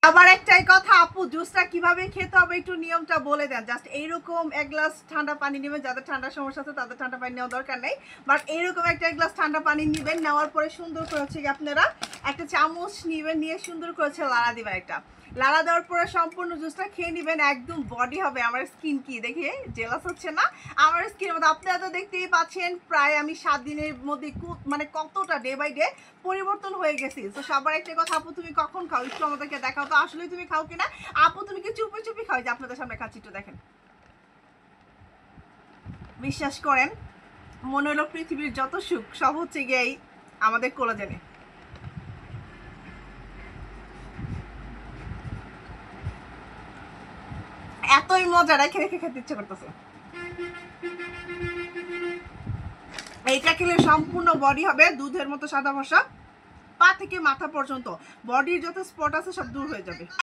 আবার একটাই কথা আপু, জুসটা কিভাবে খেতে হবে একটু নিয়মটা বলে দেন। জাস্ট এইরকম এক গ্লাস ঠান্ডা পানি নেবেন, যাদের ঠান্ডার সমস্যা আছে তাদের ঠান্ডা পানি নেওয়ার দরকার নেই, বাট এইরকম এক গ্লাস ঠান্ডা পানি নেবেন, নেওয়ার পরে সুন্দর করে হচ্ছে কি আপনারা একটা চামচ নেবেন, নিয়ে সুন্দর করে হচ্ছে লাড়া দিবেন। একটা লাড়া দেওয়ার পরে সম্পূর্ণ জুসটা খেয়ে নেবেন, একদম বডি হবে। আমার স্কিন কি দেখে জেলাস হচ্ছে না? আমার স্কিনের মধ্যে আপনারা তো দেখতেই পাচ্ছেন, প্রায় আমি 7 দিনের মধ্যে মানে কতটা ডে বাই ডে পরিবর্তন হয়ে গেছি। তো সবার একটা কথা, আপু তুমি কখন খাও একটু আমাদেরকে দেখাও তো, আসলে তুমি খাও কিনা। আপু তুমি কি চুপি চুপি খাও? যে আপনাদের সামনে খাচ্ছি, একটু দেখেন। বিশ্বাস করেন, মনে হলো পৃথিবীর যত সুখ সব হচ্ছে গিয়ে আমাদের কোলাজেনে। এতই মজা, রেখে রেখে খেতে ইচ্ছে করতেছে। এইটা খেলে সম্পূর্ণ বডি হবে দুধের মতো সাদা ভসা, পা থেকে মাথা পর্যন্ত বডির যত স্পট আছে সব দূর হয়ে যাবে।